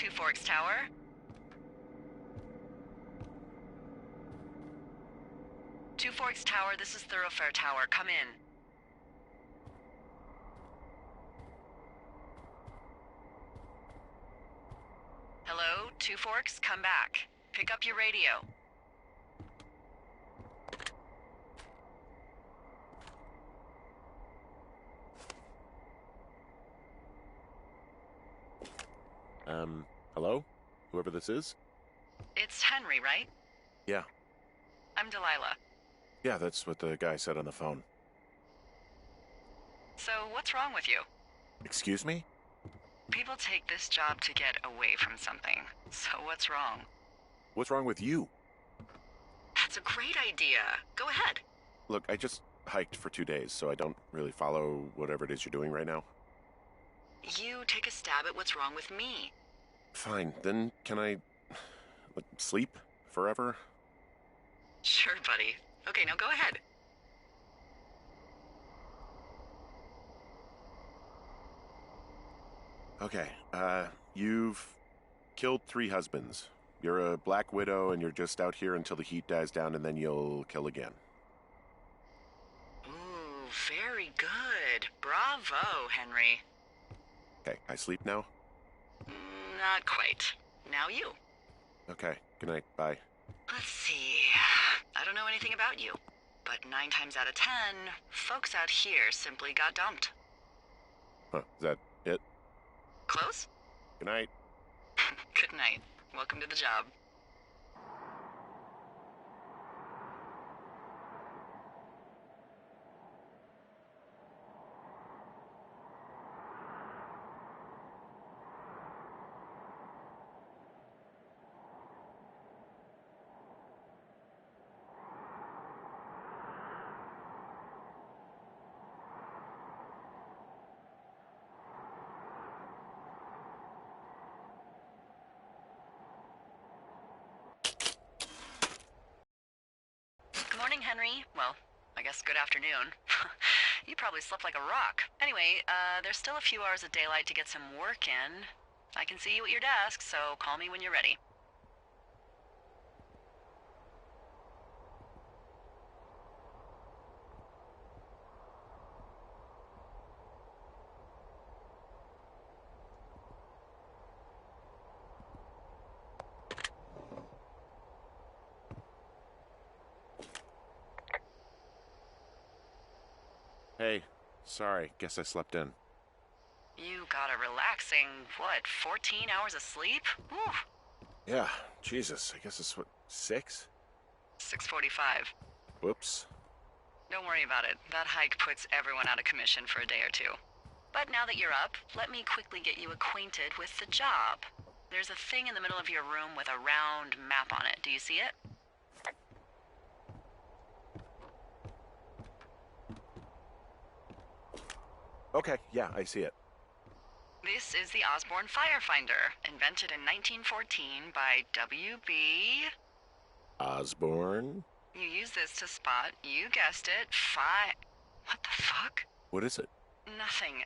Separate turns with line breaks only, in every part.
Two Forks Tower? Two Forks Tower, this is Thoroughfare Tower. Come in. Hello, Two Forks, come back. Pick up your radio.
Hello? Whoever this is?
It's Henry, right?
Yeah.
I'm Delilah.
Yeah, that's what the guy said on the phone.
So, what's wrong with you?
Excuse me?
People take this job to get away from something. So what's wrong?
What's wrong with you?
That's a great idea. Go ahead.
Look, I just hiked for 2 days, so I don't really follow whatever it is you're doing right now.
You take a stab at what's wrong with me.
Fine, then can I sleep forever?
Sure, buddy. Okay, now go ahead.
Okay, you've killed 3 husbands. You're a black widow and you're just out here until the heat dies down and then you'll kill again.
Ooh, very good. Bravo, Henry.
Okay, I sleep now?
Not quite. Now you.
Okay, good night, bye.
Let's see. I don't know anything about you, but 9 times out of 10, folks out here simply got dumped.
Huh, is that it?
Close?
Good night.
Good night. Welcome to the job. Henry. Well, I guess good afternoon. You probably slept like a rock. Anyway, there's still a few hours of daylight to get some work in. I can see you at your desk, so call me when you're ready.
Hey, sorry, guess I slept in.
You got a relaxing, 14 hours of sleep? Whew.
Yeah, Jesus, I guess it's 6?
6:45.
Whoops.
Don't worry about it. That hike puts everyone out of commission for a day or two. But now that you're up, let me quickly get you acquainted with the job. There's a thing in the middle of your room with a round map on it. Do you see it?
Okay, yeah, I see it.
This is the Osborne Firefinder, invented in 1914 by W.B.
Osborne?
You use this to spot, you guessed it, What the fuck?
What is it?
Nothing.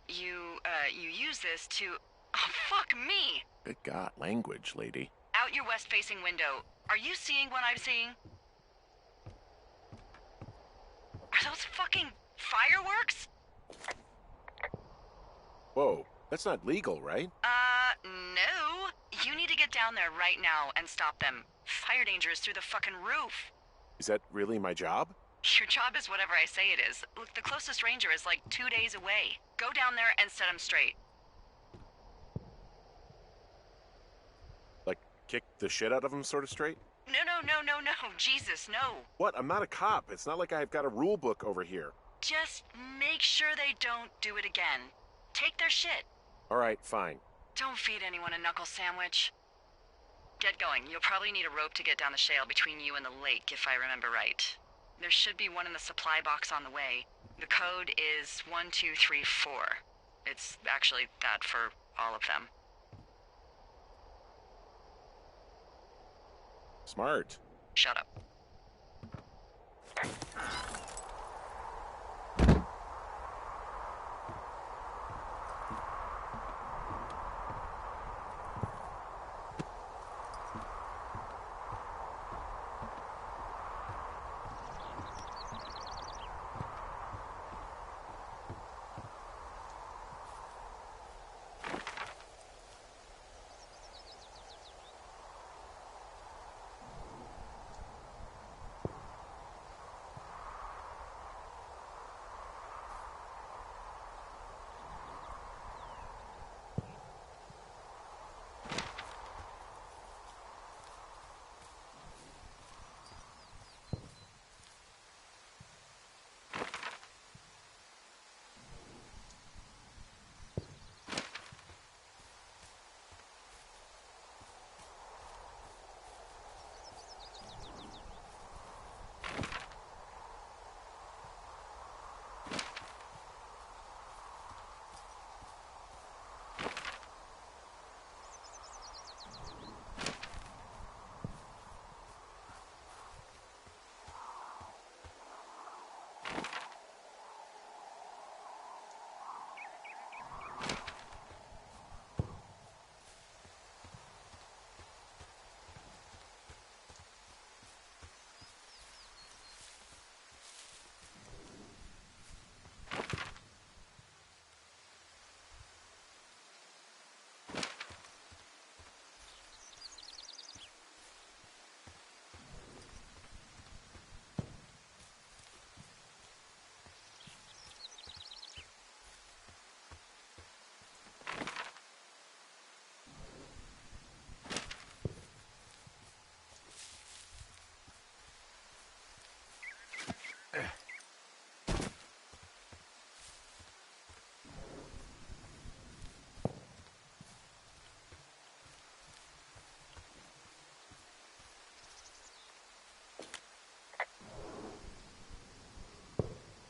You use this to... Oh, fuck me!
Good God, language, lady.
Out your west-facing window. Are you seeing what I'm seeing? Are those fucking fireworks?
Whoa, that's not legal, right?
No. You need to get down there right now and stop them. Fire danger is through the fucking roof.
Is that really my job?
Your job is whatever I say it is. Look, the closest ranger is like 2 days away. Go down there and set him straight.
Like, kick the shit out of him sort of straight?
No. Jesus, no.
What? I'm not a cop. It's not like I've got a rule book over here.
Just make sure they don't do it again. Take their shit.
All right, fine.
Don't feed anyone a knuckle sandwich. Get going. You'll probably need a rope to get down the shale between you and the lake, if I remember right. There should be one in the supply box on the way. The code is 1234. It's actually that for all of them.
Smart.
Shut up.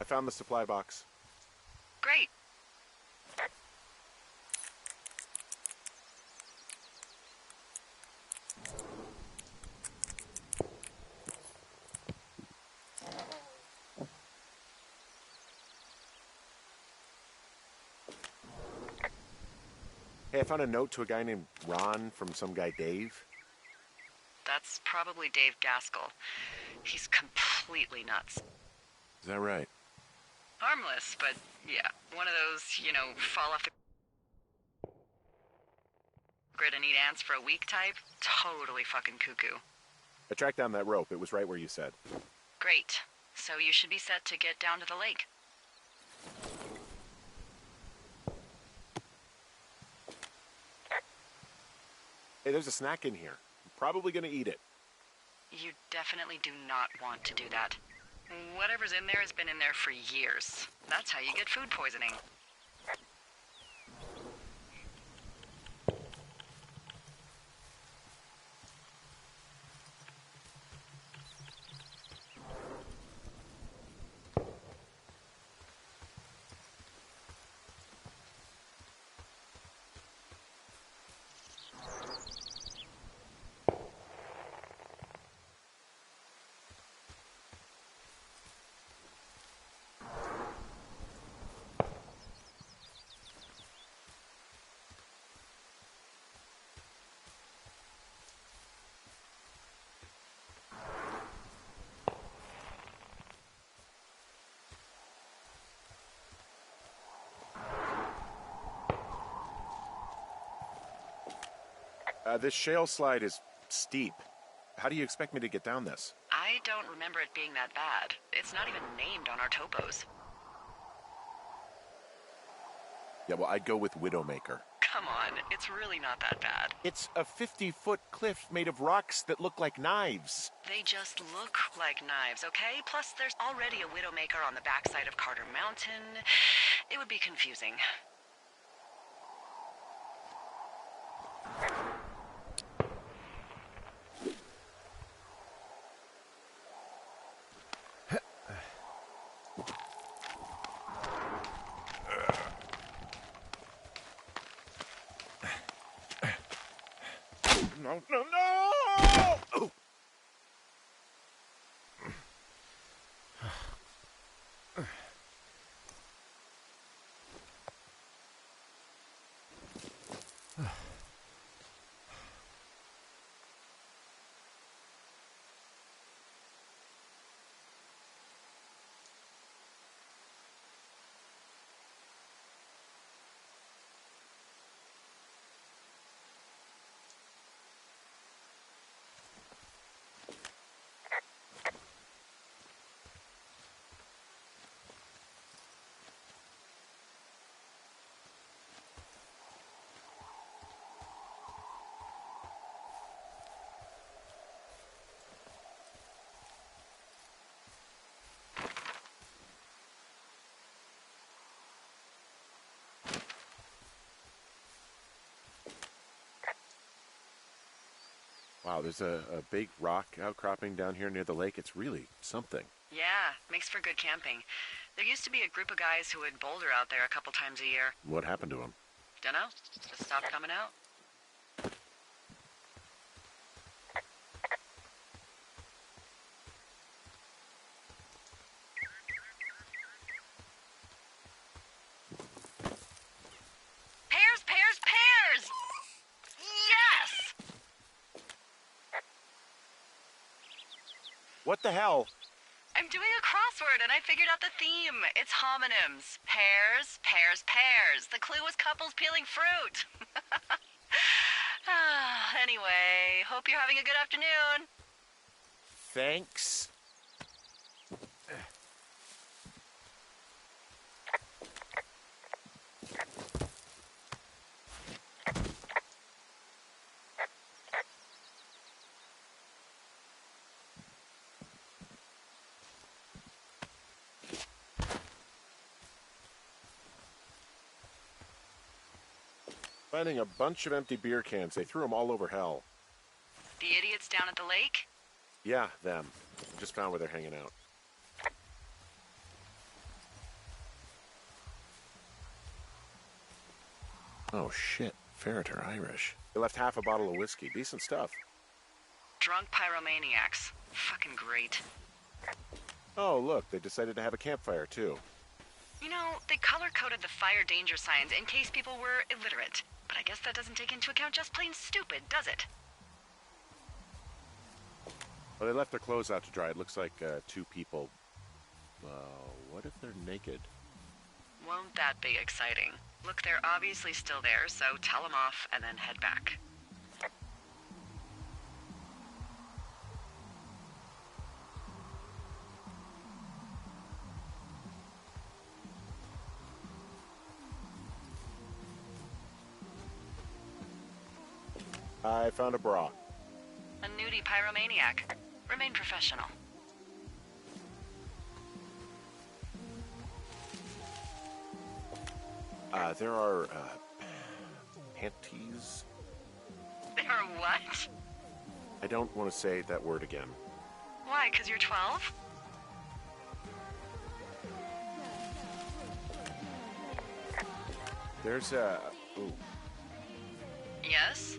found the supply box.
Great.
Hey, I found a note to a guy named Ron from some guy Dave.
That's probably Dave Gaskell. He's completely nuts.
Is that right?
Harmless, but yeah, one of those, fall off the grid and eat ants for a week type. Totally fucking cuckoo.
I tracked down that rope. It was right where you said.
Great. So you should be set to get down to the lake.
Hey, there's a snack in here. I'm probably gonna eat it.
You definitely do not want to do that. Whatever's in there has been in there for years. That's how you get food poisoning.
This shale slide is steep. How do you expect me to get down this?
I don't remember it being that bad. It's not even named on our topos.
Yeah, well, I'd go with Widowmaker.
Come on, it's really not that bad.
It's a 50-foot cliff made of rocks that look like knives.
They just look like knives, okay? Plus, there's already a Widowmaker on the backside of Carter Mountain. It would be confusing.
No, no, no! Oh. Wow, there's a big rock outcropping down here near the lake. It's really something.
Yeah, makes for good camping. There used to be a group of guys who would boulder out there a couple times a year.
What happened to them?
Dunno, just stopped coming out. Pears, pears, pears! Yes!
What the hell?
I'm doing a crossword and I figured out the theme. It's homonyms. Pears, pears, pears. The clue was couples peeling fruit. Anyway, hope you're having a good afternoon.
Thanks. Finding a bunch of empty beer cans. They threw them all over hell.
The idiots down at the lake?
Yeah, them. Just found where they're hanging out. Oh, shit. Ferret are Irish. They left half a bottle of whiskey. Decent stuff.
Drunk pyromaniacs. Fucking great.
Oh, look, they decided to have a campfire, too.
You know, they color-coded the fire danger signs in case people were illiterate. But I guess that doesn't take into account just plain stupid, does it?
Well, they left their clothes out to dry. It looks like 2 people. What if they're naked?
Won't that be exciting? Look, they're obviously still there, so tell them off and then head back.
I found a bra.
A nudie pyromaniac. Remain professional.
There are, panties?
There are what?
I don't want to say that word again.
Why, 'cause you're 12?
There's a... Ooh.
Yes?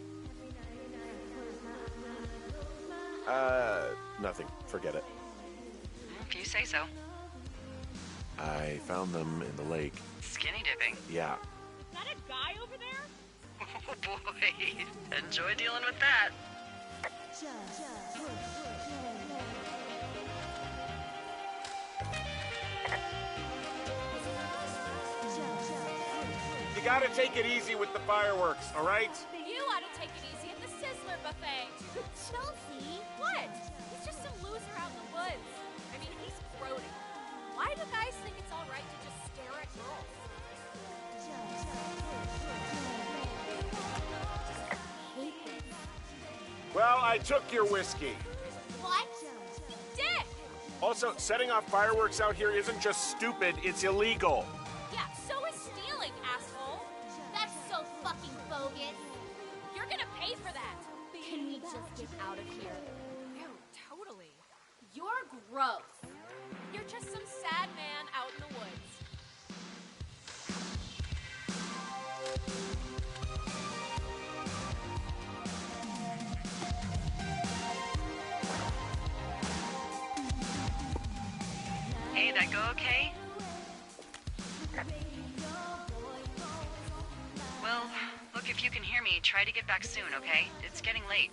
Nothing. Forget it.
If you say so.
I found them in the lake.
Skinny dipping.
Yeah.
Is that a guy over there?
Oh boy. Enjoy dealing with that.
You gotta take it easy with the fireworks, all right?
You ought to take it easy at the Sizzler buffet. Chelsea? What? He's just some loser out in the woods. I mean, he's grody. Why do guys think it's all right to just stare at girls?
Well, I took your whiskey.
What? You did!
Also, setting off fireworks out here isn't just stupid, it's illegal.
Yeah, so is stealing, asshole. That's so fucking bogus. You're gonna pay for that. Can we just get out of here? Ew, totally. You're gross. You're just some sad man out in the woods.
Hey, that go okay? Well, look, if you can hear me, try to get back soon, okay? It's getting late.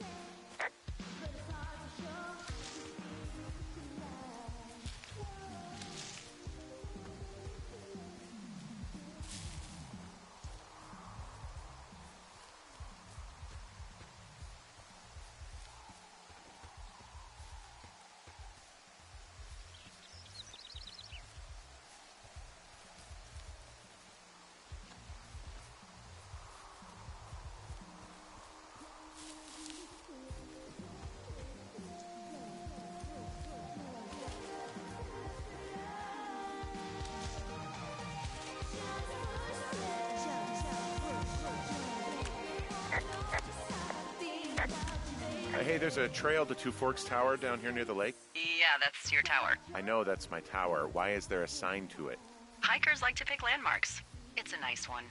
Hey, there's a trail to Two Forks Tower down here near the lake.
Yeah, that's your tower.
I know that's my tower. Why is there a sign to it?
Hikers like to pick landmarks. It's a nice one.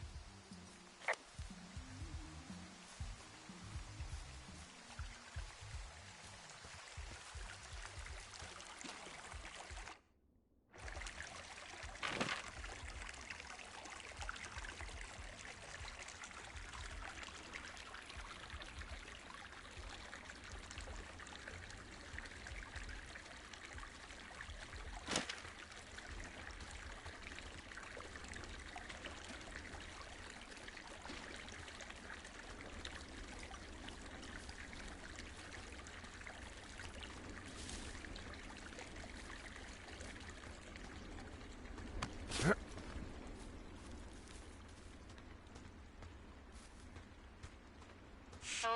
So,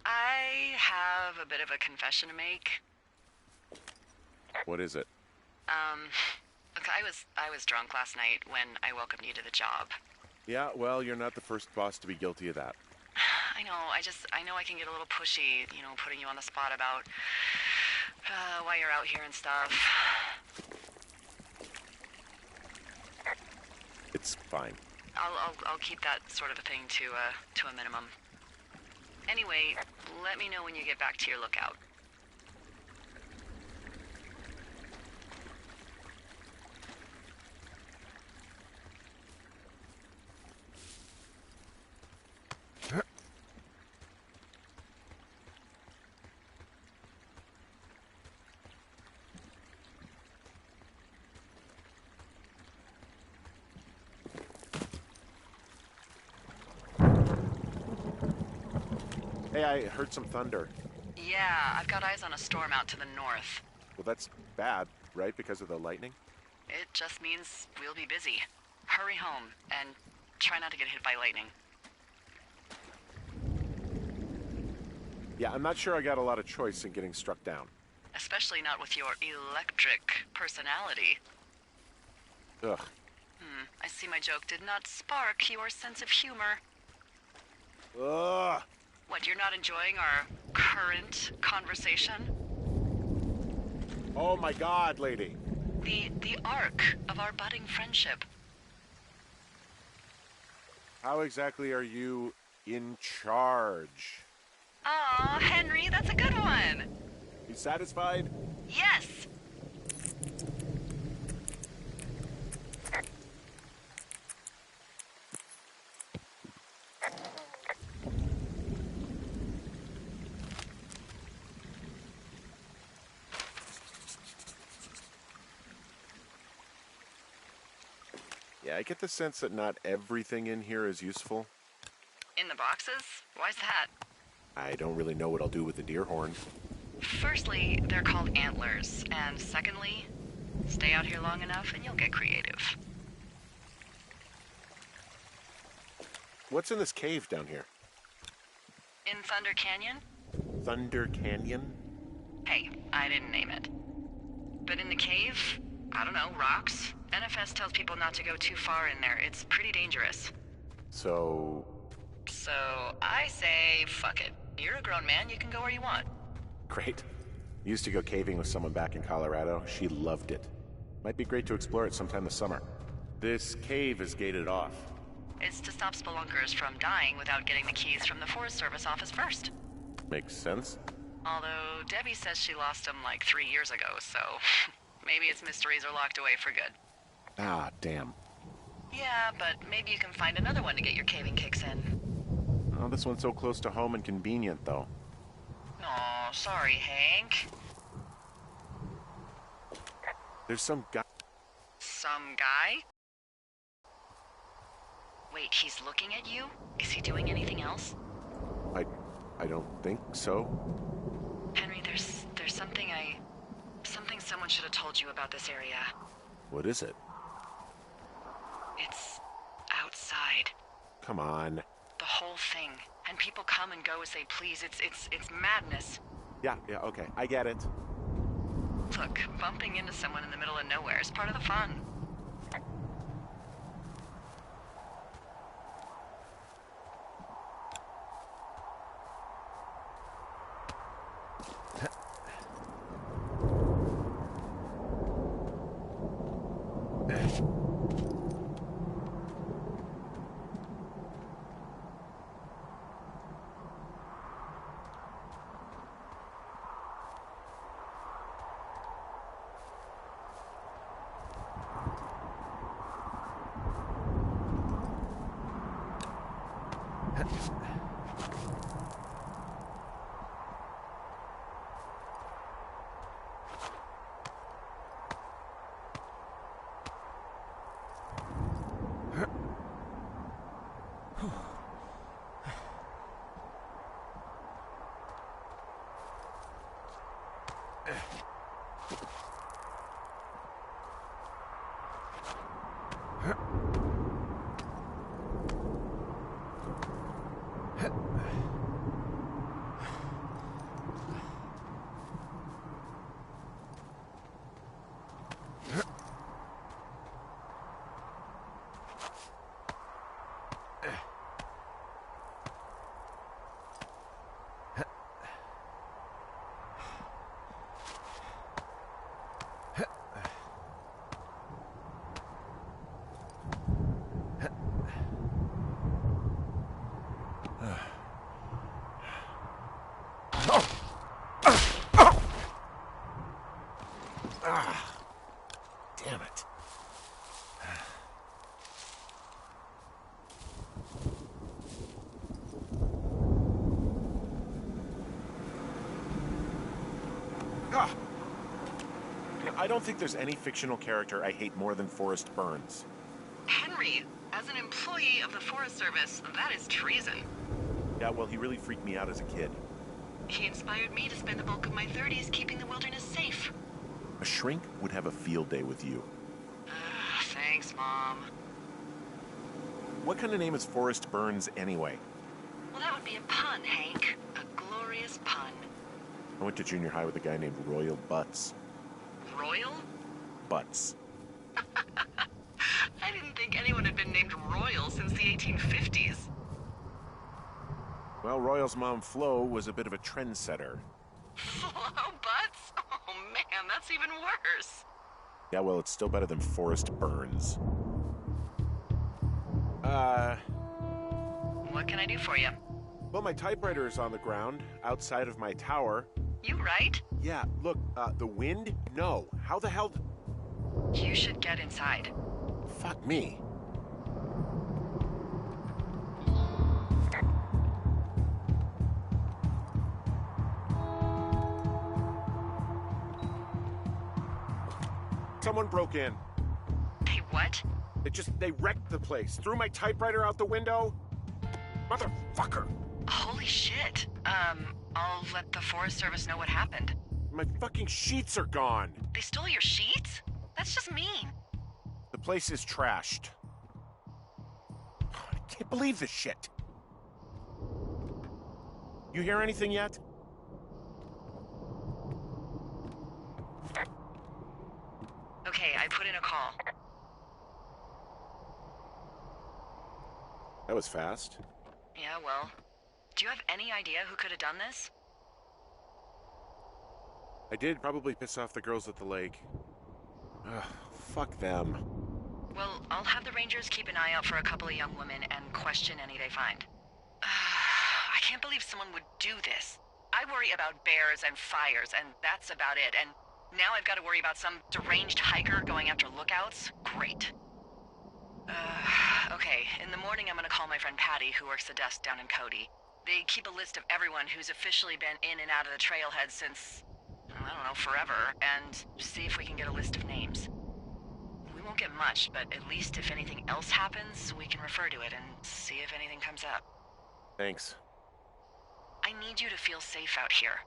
I have a bit of a confession to make.
What is it?
Look, I was drunk last night when I welcomed you to the job.
Yeah, well, you're not the first boss to be guilty of that.
I know, I know I can get a little pushy, you know, putting you on the spot about why you're out here and stuff.
It's fine.
I'll keep that sort of a thing to a minimum. Anyway, let me know when you get back to your lookout.
Hey, I heard some thunder.
Yeah, I've got eyes on a storm out to the north.
Well, that's bad, right? Because of the lightning?
It just means we'll be busy. Hurry home, and try not to get hit by lightning.
Yeah, I'm not sure I got a lot of choice in getting struck down.
Especially not with your electric personality.
Ugh.
I see my joke did not spark your sense of humor.
Ugh!
What, you're not enjoying our current conversation?
Oh my god, lady!
The arc of our budding friendship.
How exactly are you in charge?
Aw, Henry, that's a good one!
You satisfied?
Yes!
Yeah, I get the sense that not everything in here is useful.
In the boxes? Why's that?
I don't really know what I'll do with the deer horn.
Firstly, they're called antlers, and secondly, stay out here long enough and you'll get creative.
What's in this cave down here?
In Thunder Canyon?
Thunder Canyon?
Hey, I didn't name it. But in the cave, I don't know, rocks? NFS tells people not to go too far in there. It's pretty dangerous.
So
I say, fuck it. You're a grown man, you can go where you want.
great. Used to go caving with someone back in Colorado. She loved it. Might be great to explore it sometime this summer. This cave is gated off.
It's to stop spelunkers from dying without getting the keys from the Forest Service office first.
Makes sense.
Although Debbie says she lost them like 3 years ago, so maybe its mysteries are locked away for good.
Ah, damn.
Yeah, but maybe you can find another one to get your caving kicks in.
Oh, this one's so close to home and convenient, though.
Aw, sorry, Hank.
There's some guy...
Some guy? Wait, he's looking at you? Is he doing anything else?
I don't think so.
Henry, there's something someone should have told you about this area.
What is it?
It's outside.
Come on.
The whole thing. And people come and go as they please. It's madness.
Yeah, okay. I get it.
Look, bumping into someone in the middle of nowhere is part of the fun.
I don't think there's any fictional character I hate more than Forrest Burns.
Henry, as an employee of the Forest Service, that is treason.
Yeah, well, he really freaked me out as a kid.
He inspired me to spend the bulk of my 30s keeping the wilderness safe.
A shrink would have a field day with you.
Thanks, Mom.
What kind of name is Forrest Burns anyway?
Well, that would be a pun, Hank. A glorious pun.
I went to junior high with a guy named Royal Butts.
Royal?
Butts.
I didn't think anyone had been named Royal since the 1850s.
Well, Royal's mom, Flo, was a bit of a trendsetter.
Flo Butts? Oh man, that's even worse.
Yeah, well, it's still better than Forrest Burns.
What can I do for you?
Well, my typewriter is on the ground, outside of my tower.
You right?
Yeah, look, the wind? No. How the hell...
You should get inside.
Fuck me. Someone broke in.
Hey, what?
They wrecked the place. Threw my typewriter out the window. Motherfucker.
Holy shit. I'll let the Forest Service know what happened.
My fucking sheets are gone.
They stole your sheets? That's just mean.
The place is trashed. I can't believe this shit. You hear anything yet?
Okay, I put in a call.
That was fast.
Yeah, well, do you have any idea who could have done this?
I did probably piss off the girls at the lake. Ugh, fuck them.
Well, I'll have the Rangers keep an eye out for a couple of young women and question any they find. I can't believe someone would do this. I worry about bears and fires, and that's about it. And now I've got to worry about some deranged hiker going after lookouts? Great. Okay, in the morning I'm gonna call my friend Patty, who works the desk down in Cody. They keep a list of everyone who's officially been in and out of the trailhead since, I don't know, forever, and see if we can get a list of names. We won't get much, but at least if anything else happens, we can refer to it and see if anything comes up.
Thanks.
I need you to feel safe out here.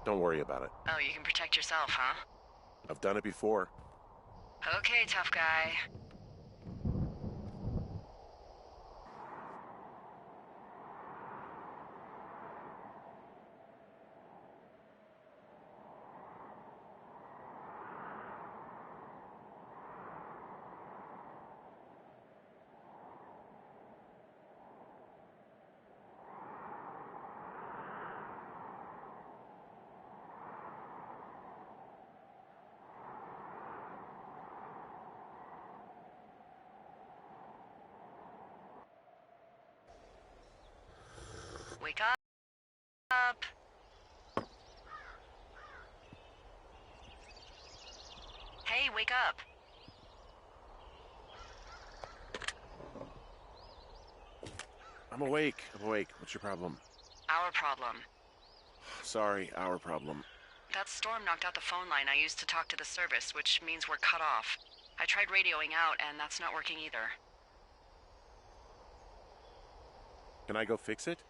Don't worry about it.
Oh, you can protect yourself, huh?
I've done it before.
Okay, tough guy. Wake up. Hey, wake up.
I'm awake. What's your problem?
Our problem.
Sorry, our problem.
That storm knocked out the phone line I used to talk to the service, which means we're cut off. I tried radioing out, and that's not working either.
Can I go fix it?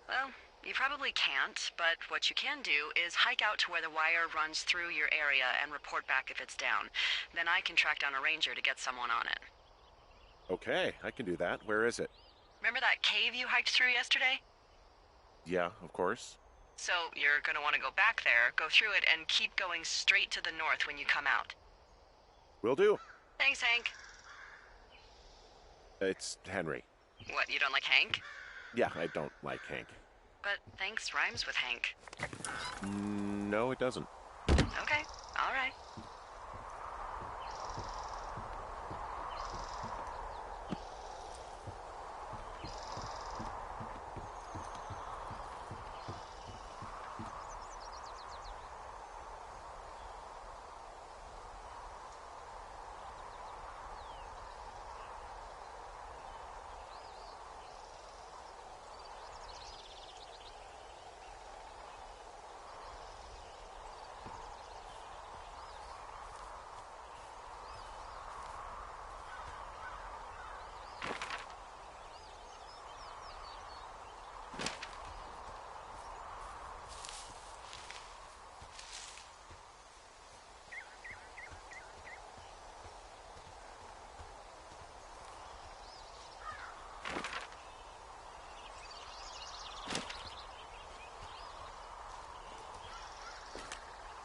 Well, you probably can't, but what you can do is hike out to where the wire runs through your area and report back if it's down. Then I can track down a ranger to get someone on it.
Okay, I can do that. Where is it?
Remember that cave you hiked through yesterday?
Yeah, of course.
So you're gonna want to go back there, go through it, and keep going straight to the north when you come out.
Will do.
Thanks, Hank.
It's Henry.
What, you don't like Hank?
Yeah, I don't like Hank.
But thanks rhymes with Hank.
No, it doesn't.
Okay, all right.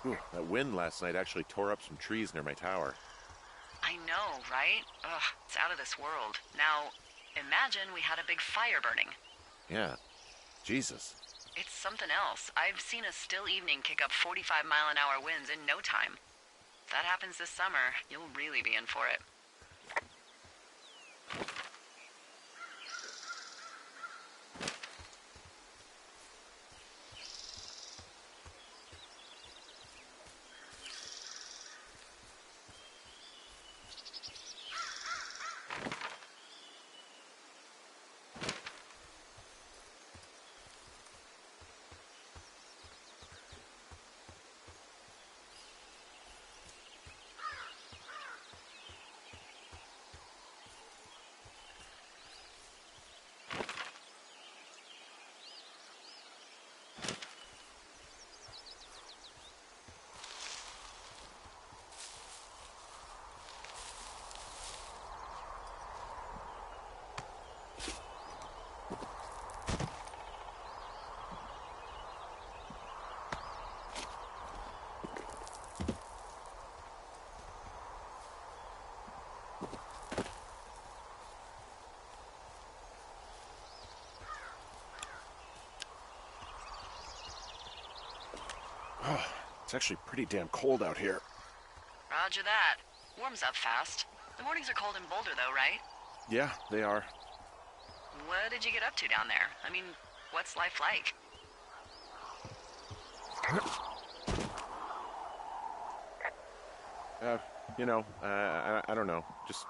Whew, that wind last night actually tore up some trees near my tower.
I know, right? Ugh, it's out of this world. Now, imagine we had a big fire burning.
Yeah. Jesus.
It's something else. I've seen a still evening kick up 45-mile-an-hour winds in no time. If that happens this summer, you'll really be in for it.
Oh, it's actually pretty damn cold out here.
Roger that. Warms up fast. The mornings are cold in Boulder, though, right?
Yeah, they are.
What did you get up to down there? I mean, what's life like?
I don't know. Just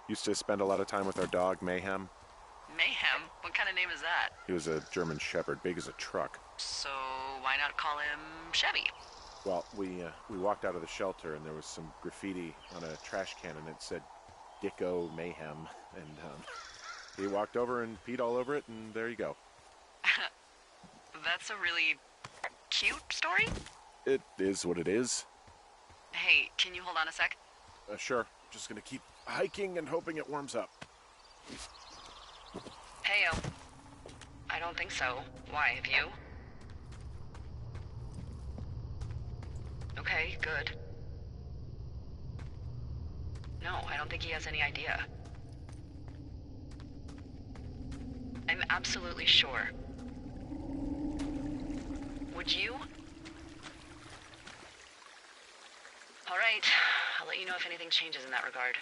used to spend a lot of time with our dog, Mayhem.
Mayhem? What kind of name is that?
He was a German Shepherd, big as a truck.
So, why not call him Chevy?
Well, we walked out of the shelter and there was some graffiti on a trash can and it said Dicko Mayhem. And he walked over and peed all over it and there you go.
That's a really cute story?
It is what it is.
Hey, can you hold on a sec?
Sure. Just gonna keep hiking and hoping it warms up.
Heyo. I don't think so. Why, have you? Okay, good. No, I don't think he has any idea. I'm absolutely sure. Would you? All right, I'll let you know if anything changes in that regard.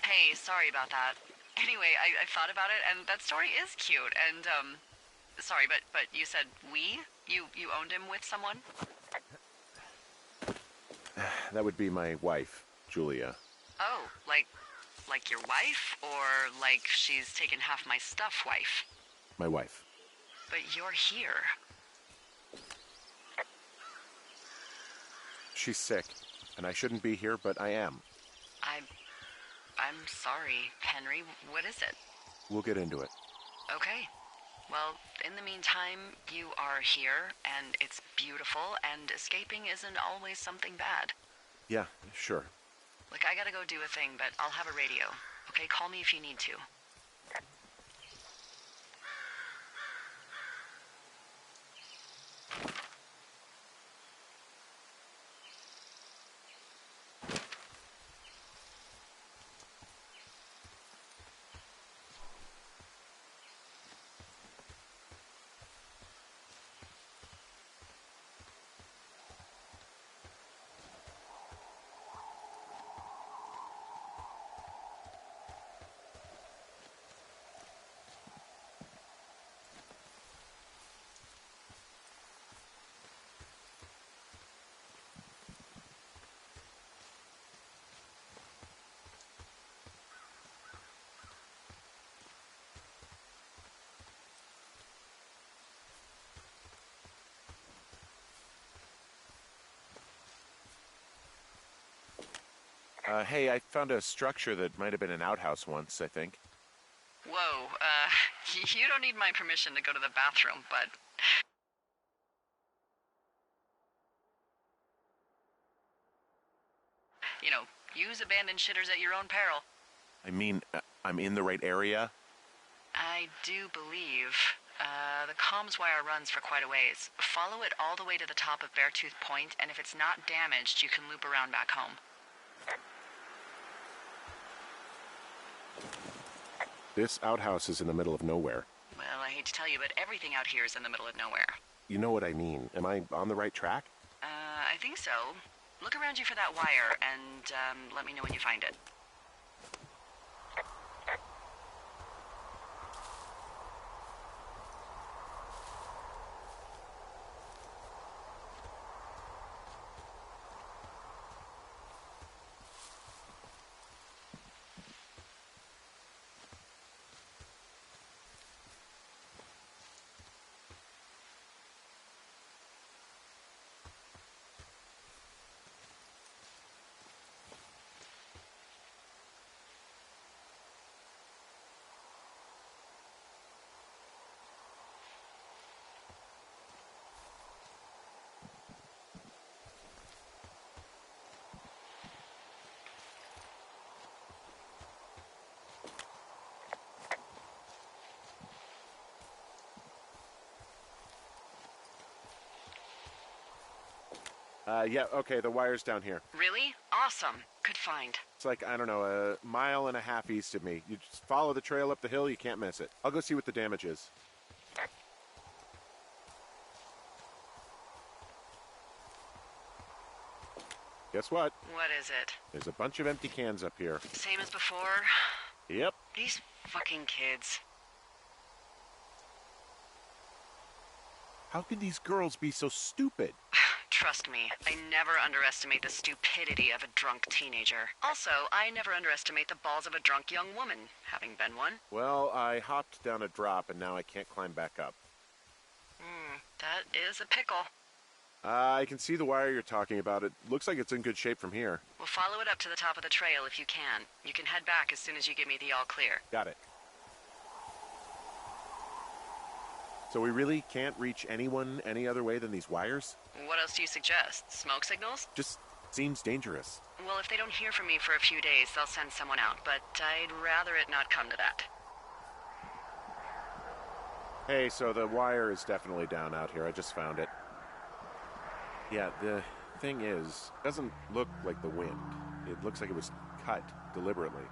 Hey, sorry about that. Anyway, I thought about it, and that story is cute, and, sorry, but you said we? You owned him with someone?
That would be my wife, Julia.
Oh, like your wife? Or like she's taken half my stuff wife?
My wife.
But you're here.
She's sick, and I shouldn't be here, but I am.
I'm sorry, Henry. What is it?
We'll get into it.
Okay. Well, in the meantime, you are here, and it's beautiful, and escaping isn't always something bad.
Yeah, sure.
Look, I gotta go do a thing, but I'll have a radio. Okay, call me if you need to.
Hey, I found a structure that might have been an outhouse once, I think.
Whoa, you don't need my permission to go to the bathroom, but... You know, use abandoned shitters at your own peril.
I mean, I'm in the right area?
I do believe. The comms wire runs for quite a ways. Follow it all the way to the top of Beartooth Point, and if it's not damaged, you can loop around back home.
This outhouse is in the middle of nowhere.
Well, I hate to tell you, but everything out here is in the middle of nowhere.
You know what I mean. Am I on the right track?
I think so. Look around you for that wire, and let me know when you find it.
Yeah, okay, the wire's down here.
Really? Awesome. Good find.
It's like, I don't know, a mile and a half east of me. You just follow the trail up the hill, you can't miss it. I'll go see what the damage is. Guess what?
What is it?
There's a bunch of empty cans up here.
Same as before?
Yep.
These fucking kids.
How could these girls be so stupid?
Trust me, I never underestimate the stupidity of a drunk teenager. Also, I never underestimate the balls of a drunk young woman, having been one.
Well, I hopped down a drop and now I can't climb back up.
That is a pickle.
I can see the wire you're talking about. It looks like it's in good shape from here.
We'll follow it up to the top of the trail if you can. You can head back as soon as you give me the all clear.
Got it. So we really can't reach anyone any other way than these wires?
What else do you suggest? Smoke signals?
Just seems dangerous.
Well, if they don't hear from me for a few days, they'll send someone out, but I'd rather it not come to that.
Hey, so the wire is definitely down out here. I just found it. Yeah, the thing is, it doesn't look like the wind. It looks like it was cut deliberately.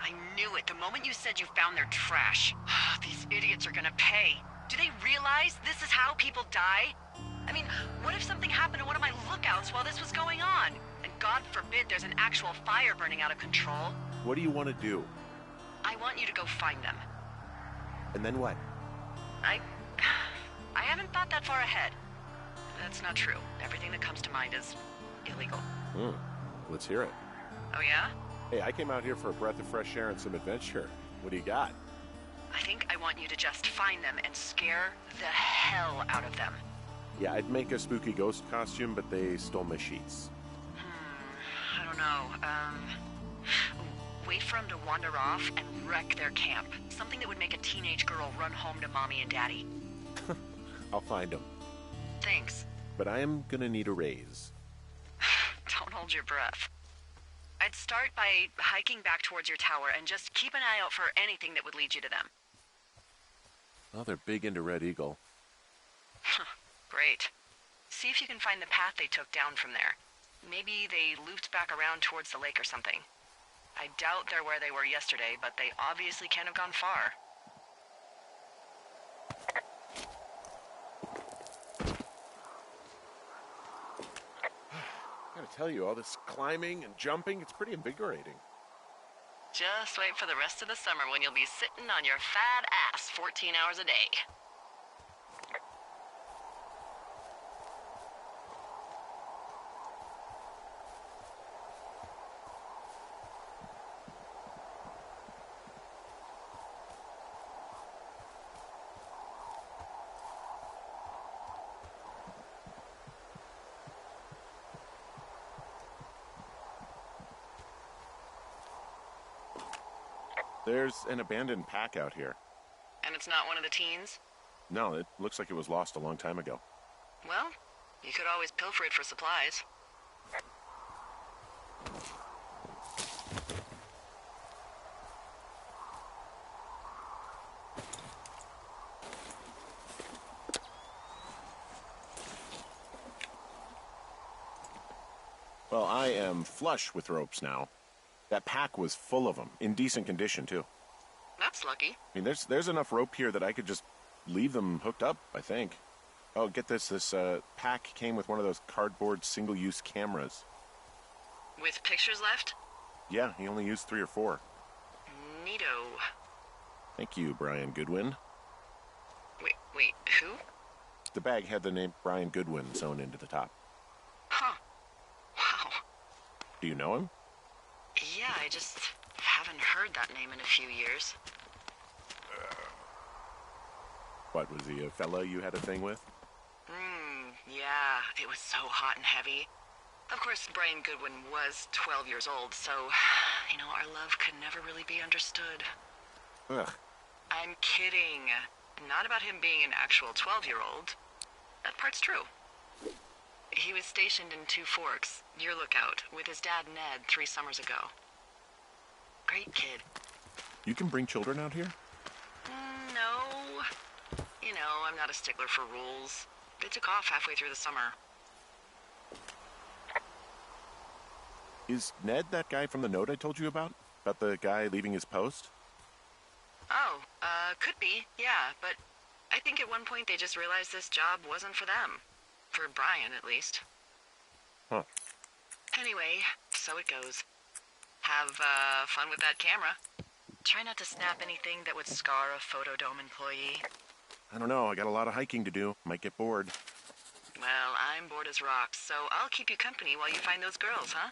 I knew it the moment you said you found their trash. These idiots are gonna pay. Do they realize this is how people die? I mean, what if something happened to one of my lookouts while this was going on? And God forbid there's an actual fire burning out of control.
What do you want to do?
I want you to go find them.
And then what?
I haven't thought that far ahead. That's not true. Everything that comes to mind is illegal.
Let's hear it.
Oh, yeah?
Hey, I came out here for a breath of fresh air and some adventure. What do you got?
I think I want you to just find them and scare the hell out of them.
Yeah, I'd make a spooky ghost costume, but they stole my sheets.
I don't know. Wait for them to wander off and wreck their camp. Something that would make a teenage girl run home to mommy and daddy.
I'll find them.
Thanks.
But I am gonna need a raise.
Don't hold your breath. I'd start by hiking back towards your tower and just keep an eye out for anything that would lead you to them.
Well, they're big into Red Eagle.
Great. See if you can find the path they took down from there. Maybe they looped back around towards the lake or something. I doubt they're where they were yesterday, but they obviously can't have gone far.
I gotta tell you, all this climbing and jumping, it's pretty invigorating.
Just wait for the rest of the summer when you'll be sitting on your fat ass 14 hours a day.
There's an abandoned pack out here.
And it's not one of the teens?
No, it looks like it was lost a long time ago.
Well, you could always pilfer it for supplies.
Well, I am flush with ropes now. That pack was full of them, in decent condition, too.
That's lucky.
I mean, there's enough rope here that I could just leave them hooked up, I think. Oh, get this. This pack came with one of those cardboard single-use cameras.
With pictures left?
Yeah, he only used 3 or 4.
Neato.
Thank you, Brian Goodwin.
Wait, who?
The bag had the name Brian Goodwin sewn into the top.
Huh. Wow.
Do you know him?
Yeah, I just haven't heard that name in a few years.
What, was he a fella you had a thing with?
Yeah, it was so hot and heavy. Of course, Brian Goodwin was 12 years old, so, our love could never really be understood.
Ugh.
I'm kidding. Not about him being an actual 12-year-old. That part's true. He was stationed in Two Forks, your lookout, with his dad Ned 3 summers ago. Great kid.
You can bring children out here?
No. I'm not a stickler for rules. They took off halfway through the summer.
Is Ned that guy from the note I told you about? About the guy leaving his post?
Oh, could be, yeah, but I think at one point they just realized this job wasn't for them. For Brian, at least.
Huh.
Anyway, so it goes. Have, fun with that camera. Try not to snap anything that would scar a Photodome employee.
I don't know, I got a lot of hiking to do. Might get bored.
Well, I'm bored as rocks, so I'll keep you company while you find those girls, huh?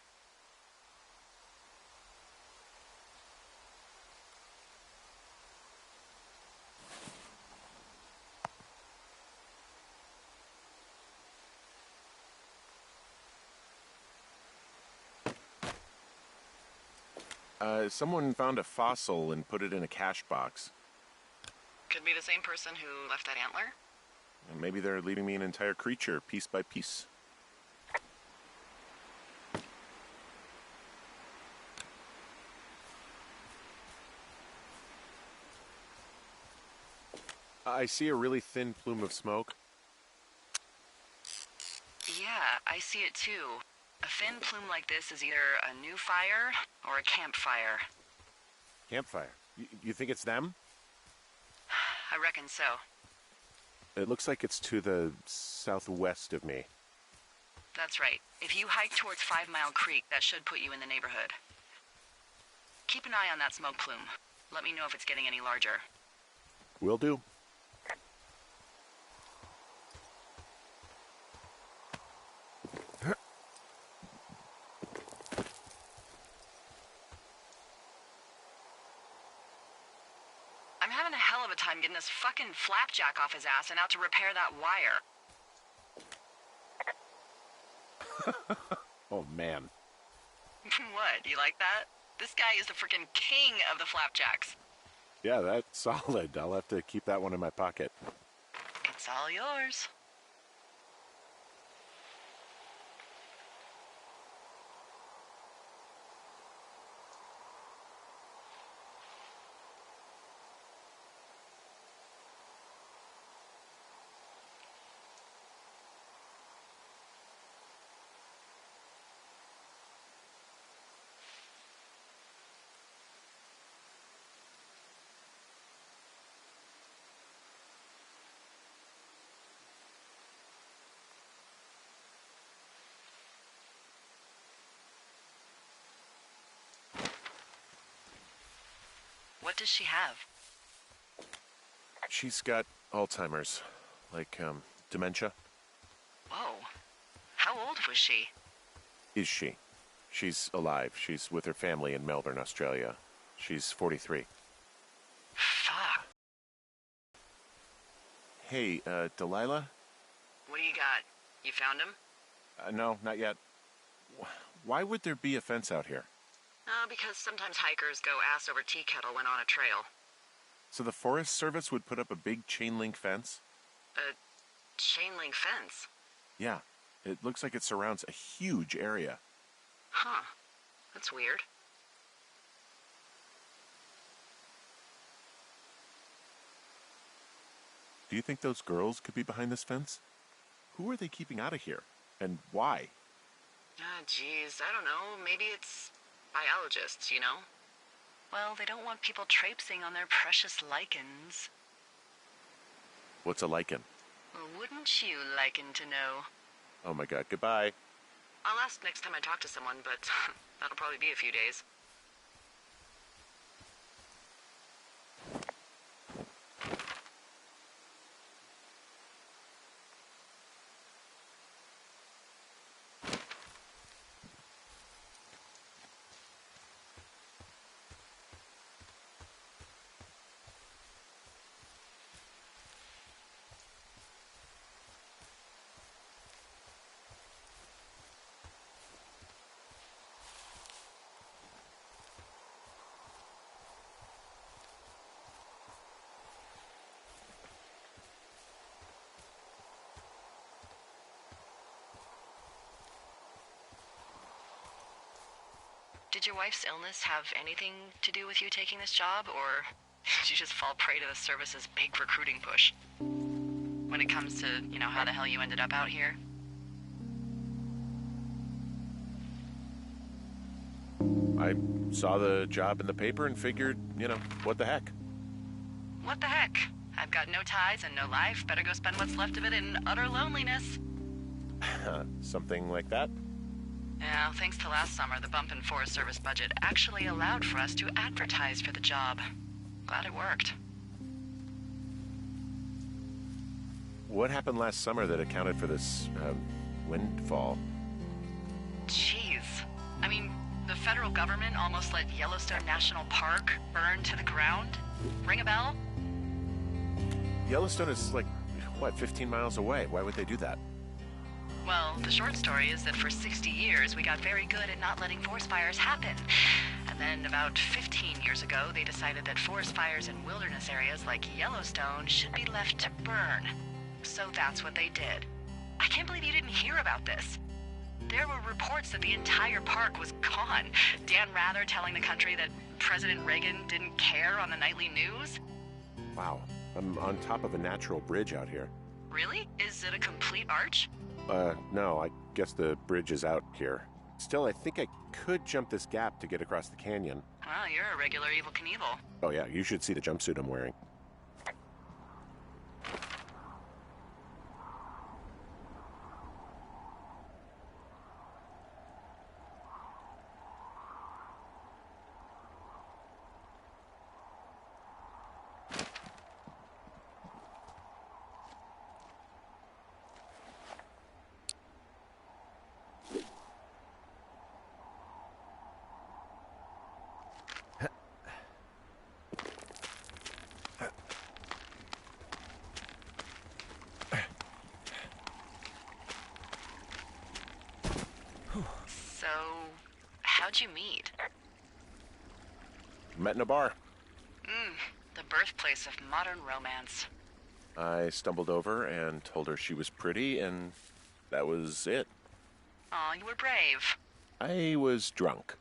Someone found a fossil and put it in a cash box.
Could be the same person who left that antler.
And maybe they're leaving me an entire creature, piece by piece. I see a really thin plume of smoke.
Yeah, I see it too. A thin plume like this is either a new fire or a campfire.
Campfire? You think it's them?
I reckon so.
It looks like it's to the southwest of me.
That's right. If you hike towards 5 Mile Creek, that should put you in the neighborhood. Keep an eye on that smoke plume. Let me know if it's getting any larger.
Will do.
I'm having a hell of a time getting this fucking flapjack off his ass and out to repair that wire.
Oh, man.
What, you like that? This guy is the freaking king of the flapjacks.
Yeah, that's solid. I'll have to keep that one in my pocket.
It's all yours. What does she have?
She's got Alzheimer's. Like, dementia.
Whoa. How old was she?
Is she? She's alive. She's with her family in Melbourne, Australia. She's 43.
Fuck.
Hey, Delilah?
What do you got? You found him?
No, not yet. Why would there be a fence out here?
Because sometimes hikers go ass over tea kettle when on a trail.
So the Forest Service would put up a big chain link fence?
A chain link fence?
Yeah. It looks like it surrounds a huge area.
Huh. That's weird.
Do you think those girls could be behind this fence? Who are they keeping out of here? And why?
Ah, geez, I don't know. Maybe it's biologists, you know? Well, they don't want people traipsing on their precious lichens.
What's a lichen?
Wouldn't you liken to know?
Oh my god, goodbye.
I'll ask next time I talk to someone, but that'll probably be a few days. Did your wife's illness have anything to do with you taking this job, or did you just fall prey to the service's big recruiting push? When it comes to, how the hell you ended up out here?
I saw the job in the paper and figured, what the heck?
What the heck? I've got no ties and no life. Better go spend what's left of it in utter loneliness.
Something like that?
Yeah, thanks to last summer, the bump in Forest Service budget actually allowed for us to advertise for the job. Glad it worked.
What happened last summer that accounted for this, windfall?
Jeez. I mean, the federal government almost let Yellowstone National Park burn to the ground? Ring a bell?
Yellowstone is 15 miles away. Why would they do that?
Well, the short story is that for 60 years, we got very good at not letting forest fires happen. And then about 15 years ago, they decided that forest fires in wilderness areas like Yellowstone should be left to burn. So that's what they did. I can't believe you didn't hear about this. There were reports that the entire park was gone. Dan Rather telling the country that President Reagan didn't care on the nightly news.
Wow. I'm on top of a natural bridge out here.
Really? Is it a complete arch?
No, I guess the bridge is out here. Still, I think I could jump this gap to get across the canyon.
Well, you're a regular Evel Knievel.
Oh yeah, you should see the jumpsuit I'm wearing.
So, how'd you meet?
Met in a bar.
The birthplace of modern romance.
I stumbled over and told her she was pretty, and that was it.
Aw, you were brave.
I was drunk.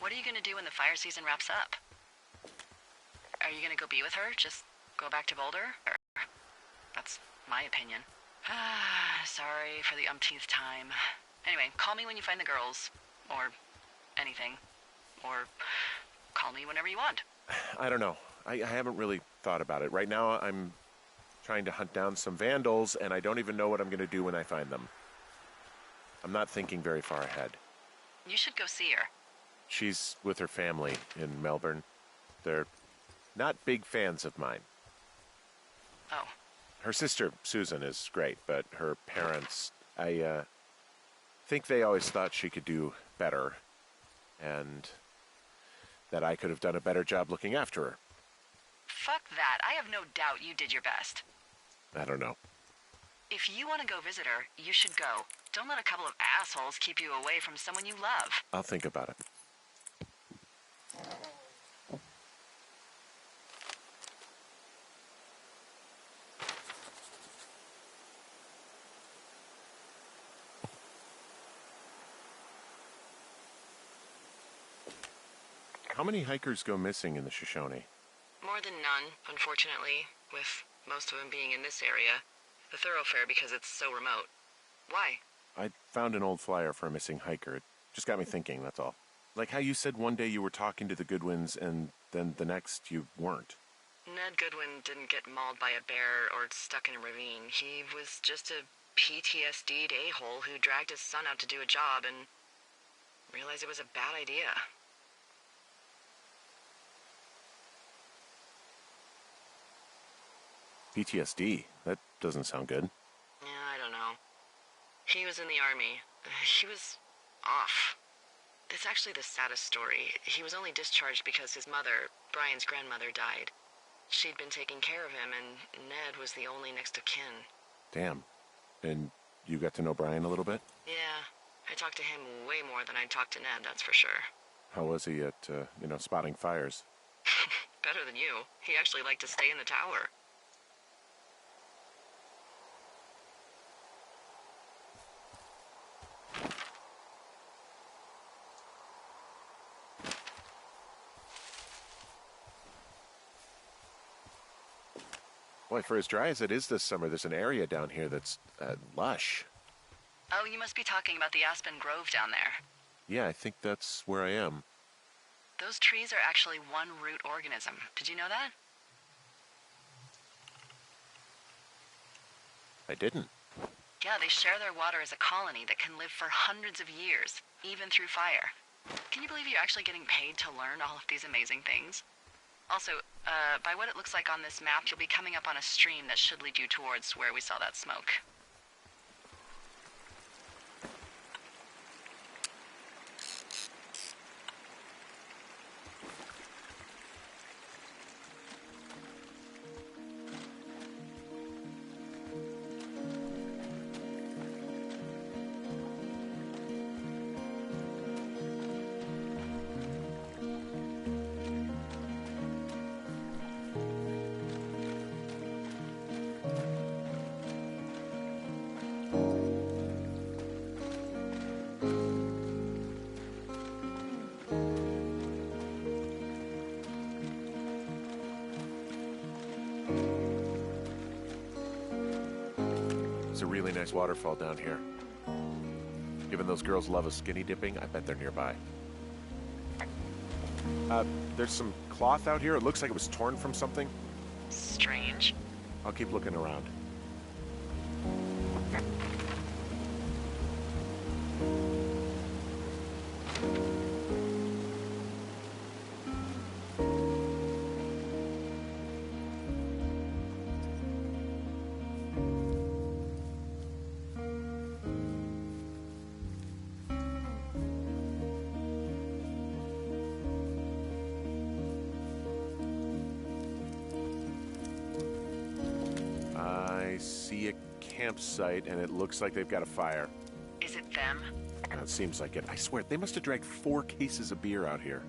What are you gonna do when the fire season wraps up? Are you gonna go be with her? Just go back to Boulder? That's my opinion. Sorry for the umpteenth time. Anyway, call me when you find the girls. Or anything. Or call me whenever you want.
I don't know. I haven't really thought about it. Right now, I'm trying to hunt down some vandals, and I don't even know what I'm going to do when I find them. I'm not thinking very far ahead.
You should go see her.
She's with her family in Melbourne. They're not big fans of mine.
Oh.
Her sister, Susan, is great, but her parents, I think they always thought she could do better, and that I could have done a better job looking after her.
Fuck that. I have no doubt you did your best.
I don't know.
If you want to go visit her, you should go. Don't let a couple of assholes keep you away from someone you love.
I'll think about it. How many hikers go missing in the Shoshone?
More than none, unfortunately, with most of them being in this area. The thoroughfare because it's so remote. Why?
I found an old flyer for a missing hiker. It just got me thinking, that's all. Like how you said one day you were talking to the Goodwins and then the next you weren't.
Ned Goodwin didn't get mauled by a bear or stuck in a ravine. He was just a PTSD'd a-hole who dragged his son out to do a job and realized it was a bad idea.
PTSD? That doesn't sound good.
Yeah, I don't know. He was in the army. He was off. It's actually the saddest story. He was only discharged because his mother, Brian's grandmother, died. She'd been taking care of him, and Ned was the only next of kin.
Damn. And you got to know Brian a little bit?
Yeah. I talked to him way more than I'd talked to Ned, that's for sure.
How was he at, spotting fires?
Better than you. He actually liked to stay in the tower.
Boy, for as dry as it is this summer, there's an area down here that's lush.
Oh, you must be talking about the Aspen Grove down there.
Yeah, I think that's where I am.
Those trees are actually one root organism. Did you know that?
I didn't.
Yeah, they share their water as a colony that can live for hundreds of years, even through fire. Can you believe you're actually getting paid to learn all of these amazing things? Also, by what it looks like on this map, you'll be coming up on a stream that should lead you towards where we saw that smoke.
It's a really nice waterfall down here. Given those girls love a skinny dipping, I bet they're nearby. There's some cloth out here. It looks like it was torn from something.
Strange.
I'll keep looking around. I see a campsite, and it looks like they've got a fire.
Is it them?
It seems like it. I swear, they must have dragged 4 cases of beer out here.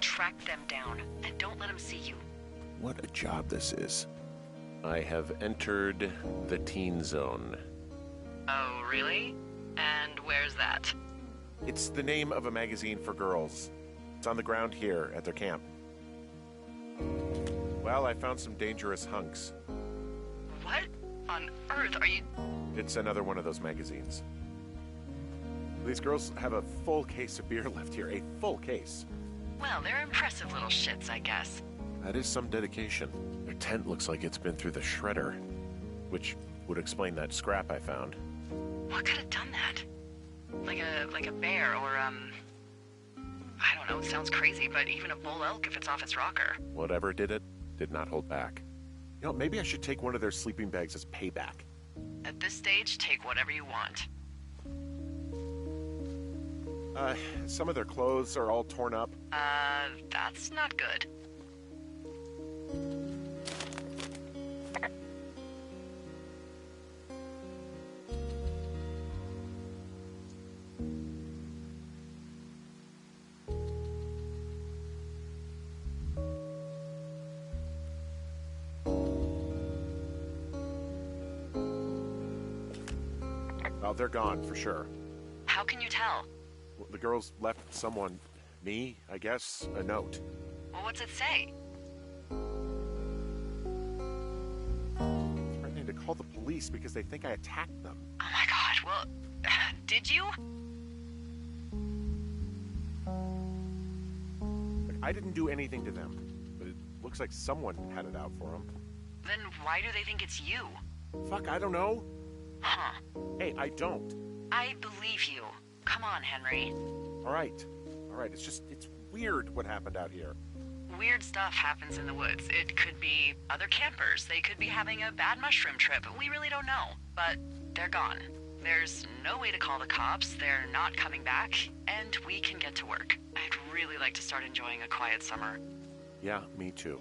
Track them down, and don't let them see you.
What a job this is. I have entered the teen zone.
Oh, really? And where's that?
It's the name of a magazine for girls. It's on the ground here at their camp. Well, I found some dangerous hunks.
What on earth are you...
It's another one of those magazines. These girls have a full case of beer left here. A full case.
Well, they're impressive little shits, I guess.
That is some dedication. Their tent looks like it's been through the shredder, which would explain that scrap I found.
What could have done that? Like a bear or, I don't know, it sounds crazy, but even a bull elk if it's off its rocker.
Whatever did it, did not hold back. You know, maybe I should take one of their sleeping bags as payback.
At this stage, take whatever you want.
Some of their clothes are all torn up.
That's not good.
Well, they're gone, for sure.
How can you tell?
Well, the girls left someone, me, I guess, a note.
Well, what's it say?
Threatening to call the police because they think I attacked them.
Oh my god, well, did you?
Like, I didn't do anything to them, but it looks like someone had it out for them.
Then why do they think it's you?
Fuck, I don't know.
Huh.
Hey, I don't.
I believe you. Come on, Henry.
All right. It's weird what happened out here.
Weird stuff happens in the woods. It could be other campers. They could be having a bad mushroom trip. We really don't know. But they're gone. There's no way to call the cops. They're not coming back. And we can get to work. I'd really like to start enjoying a quiet summer.
Yeah, me too.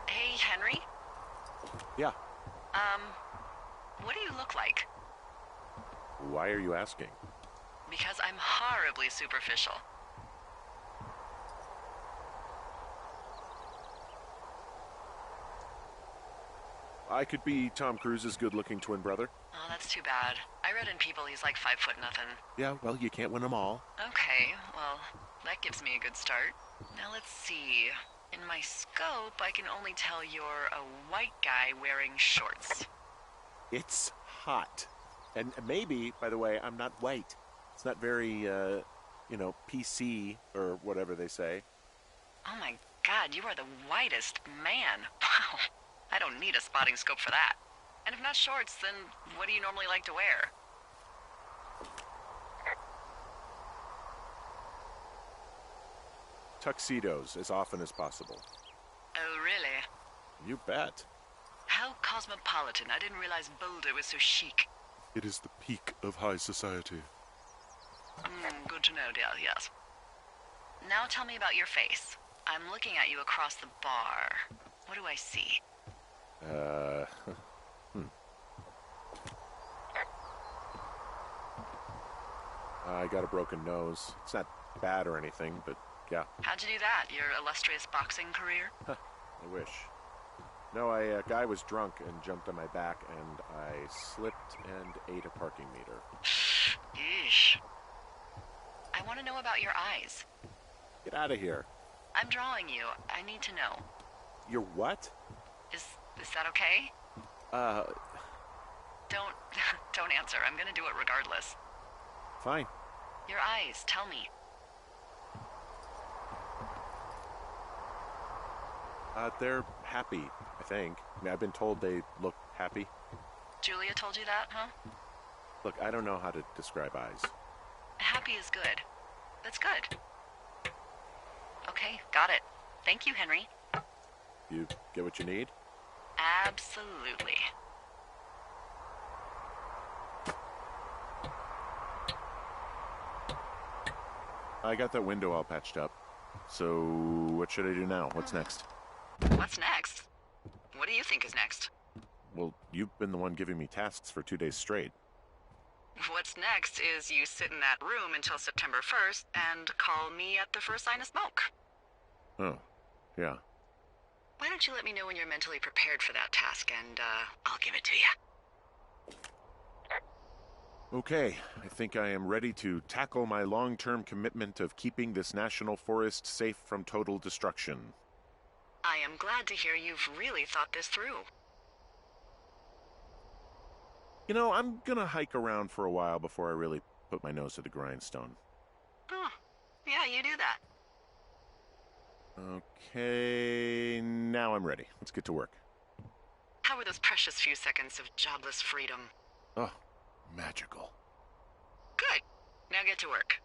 Hey, Henry?
Yeah.
What do you look like?
Why are you asking?
Because I'm horribly superficial.
I could be Tom Cruise's good-looking twin brother.
Oh, that's too bad. I read in People he's like 5 foot nothing.
Yeah, well, you can't win them all.
Okay, well, that gives me a good start. Now let's see. In my scope, I can only tell you're a white guy wearing shorts.
It's hot. And maybe, by the way, I'm not white. It's not very, PC or whatever they say.
Oh my god, you are the whitest man. Wow. I don't need a spotting scope for that. And if not shorts, then what do you normally like to wear?
Tuxedos as often as possible.
Oh, really?
You bet.
How cosmopolitan. I didn't realize Boulder was so chic.
It is the peak of high society.
Good to know, dear, yes. Now tell me about your face. I'm looking at you across the bar. What do I see?
I got a broken nose. It's not bad or anything, but yeah.
How'd you do that? Your illustrious boxing career?
I wish. No, a guy was drunk and jumped on my back, and I slipped and ate a parking meter.
Yeesh. I want to know about your eyes.
Get out of here.
I'm drawing you. I need to know.
Your what?
Is that okay? Don't answer. I'm gonna do it regardless.
Fine.
Your eyes, tell me.
They're happy, I think. I mean, I've been told they look happy.
Julia told you that, huh?
Look, I don't know how to describe eyes.
Happy is good. That's good. Okay, got it. Thank you, Henry.
You get what you need?
Absolutely.
I got that window all patched up. So, what should I do now? What's next?
What's next? What do you think is next?
Well, you've been the one giving me tasks for 2 days straight.
What's next is you sit in that room until September 1st and call me at the first sign of smoke.
Oh, yeah.
Why don't you let me know when you're mentally prepared for that task, and I'll give it to you.
Okay, I think I am ready to tackle my long-term commitment of keeping this national forest safe from total destruction.
I am glad to hear you've really thought this through.
You know, I'm gonna hike around for a while before I really put my nose to the grindstone.
Oh, yeah, you do that.
Okay, now I'm ready. Let's get to work.
How were those precious few seconds of jobless freedom?
Oh, magical.
Good. Now get to work.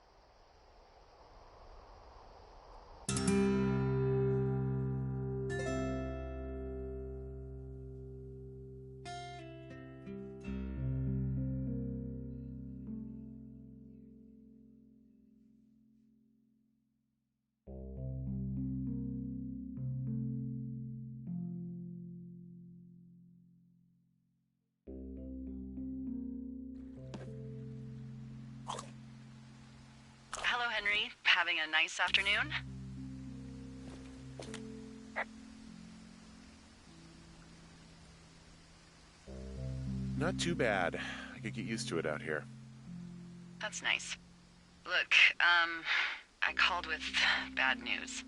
Hello, Henry. Having a nice afternoon?
Not too bad. I could get used to it out here.
That's nice. Look, I called with bad news.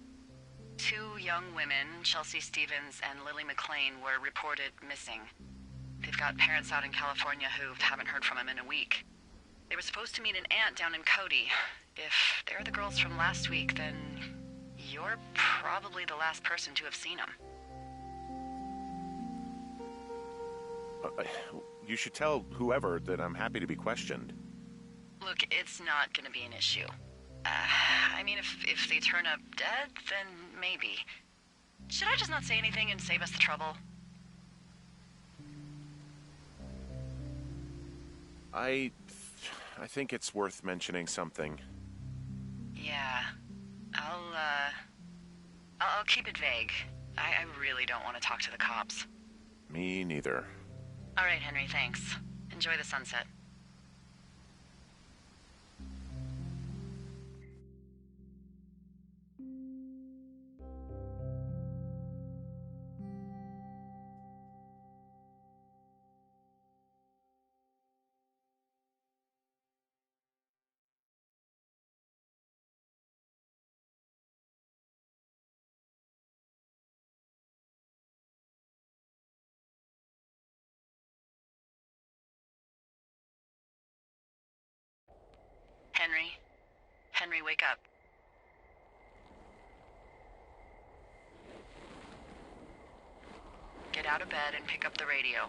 2 young women, Chelsea Stevens and Lily McLean, were reported missing. They've got parents out in California who haven't heard from them in a week. They were supposed to meet an aunt down in Cody. If they're the girls from last week, then you're probably the last person to have seen them.
You should tell whoever that I'm happy to be questioned.
Look, it's not gonna be an issue. I mean, if they turn up dead, then maybe. Should I just not say anything and save us the trouble?
I think it's worth mentioning something.
Yeah. I'll keep it vague. I really don't want to talk to the cops.
Me neither.
All right, Henry, thanks. Enjoy the sunset. Henry? Henry, wake up. Get out of bed and pick up the radio.